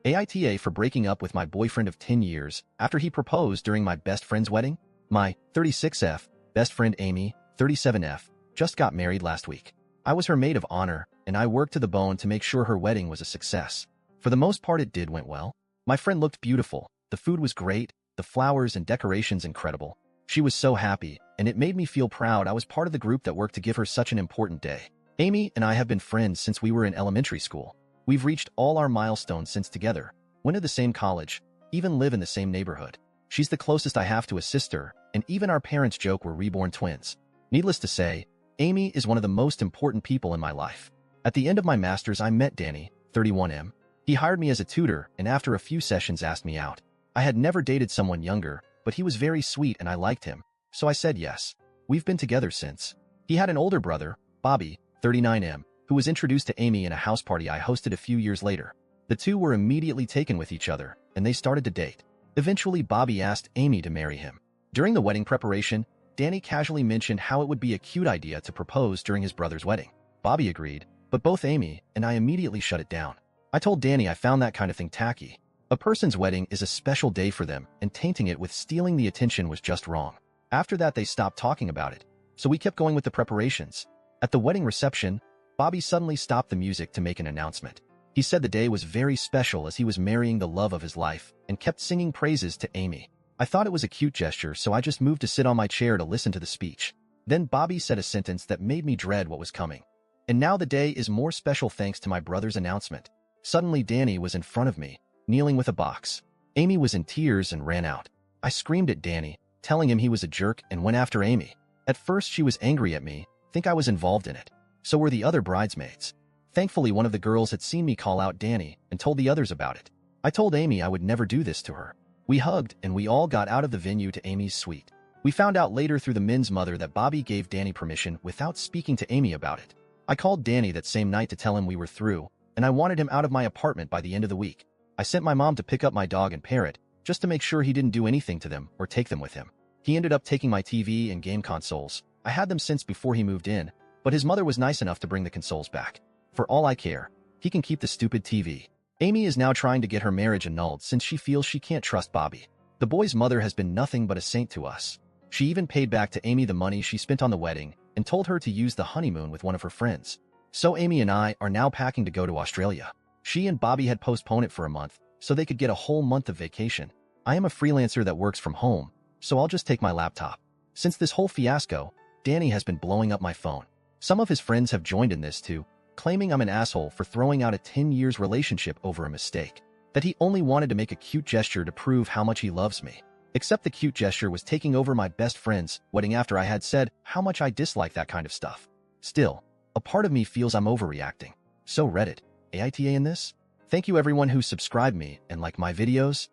AITA for breaking up with my boyfriend of 10 years after he proposed during my best friend's wedding. My 36F best friend Amy, 37F, just got married last week. I was her maid of honor, and I worked to the bone to make sure her wedding was a success. For the most part, it went well. My friend looked beautiful, the food was great, the flowers and decorations incredible. She was so happy, and it made me feel proud I was part of the group that worked to give her such an important day. Amy and I have been friends since we were in elementary school. We've reached all our milestones since together, went to the same college, even live in the same neighborhood. She's the closest I have to a sister, and even our parents joke we're reborn twins. Needless to say, Amy is one of the most important people in my life. At the end of my master's, I met Danny, 31M. He hired me as a tutor, and after a few sessions asked me out. I had never dated someone younger, but he was very sweet and I liked him, so I said yes. We've been together since. He had an older brother, Bobby, 39M, who was introduced to Amy in a house party I hosted a few years later. The two were immediately taken with each other, and they started to date. Eventually, Bobby asked Amy to marry him. During the wedding preparation, Danny casually mentioned how it would be a cute idea to propose during his brother's wedding. Bobby agreed, but both Amy and I immediately shut it down. I told Danny I found that kind of thing tacky. A person's wedding is a special day for them, and tainting it with stealing the attention was just wrong. After that, they stopped talking about it, so we kept going with the preparations. At the wedding reception, Bobby suddenly stopped the music to make an announcement. He said the day was very special as he was marrying the love of his life and kept singing praises to Amy. I thought it was a cute gesture, so I just moved to sit on my chair to listen to the speech. Then Bobby said a sentence that made me dread what was coming. And now the day is more special thanks to my brother's announcement. Suddenly, Danny was in front of me, kneeling with a box. Amy was in tears and ran out. I screamed at Danny, telling him he was a jerk, and went after Amy. At first, she was angry at me, think I was involved in it. So were the other bridesmaids. Thankfully, one of the girls had seen me call out Danny and told the others about it. I told Amy I would never do this to her. We hugged and we all got out of the venue to Amy's suite. We found out later through the men's mother that Bobby gave Danny permission without speaking to Amy about it. I called Danny that same night to tell him we were through, and I wanted him out of my apartment by the end of the week. I sent my mom to pick up my dog and parrot, just to make sure he didn't do anything to them or take them with him. He ended up taking my TV and game consoles. I had them since before he moved in, but his mother was nice enough to bring the consoles back. For all I care, he can keep the stupid TV. Amy is now trying to get her marriage annulled since she feels she can't trust Bobby. The boy's mother has been nothing but a saint to us. She even paid back to Amy the money she spent on the wedding and told her to use the honeymoon with one of her friends. So Amy and I are now packing to go to Australia. She and Bobby had postponed it for a month so they could get a whole month of vacation. I am a freelancer that works from home, so I'll just take my laptop. Since this whole fiasco, Danny has been blowing up my phone. Some of his friends have joined in this too, claiming I'm an asshole for throwing out a 10 years relationship over a mistake. That he only wanted to make a cute gesture to prove how much he loves me. Except the cute gesture was taking over my best friend's wedding after I had said how much I dislike that kind of stuff. Still, a part of me feels I'm overreacting. So Reddit, AITA in this? Thank you everyone who subscribed me and like my videos.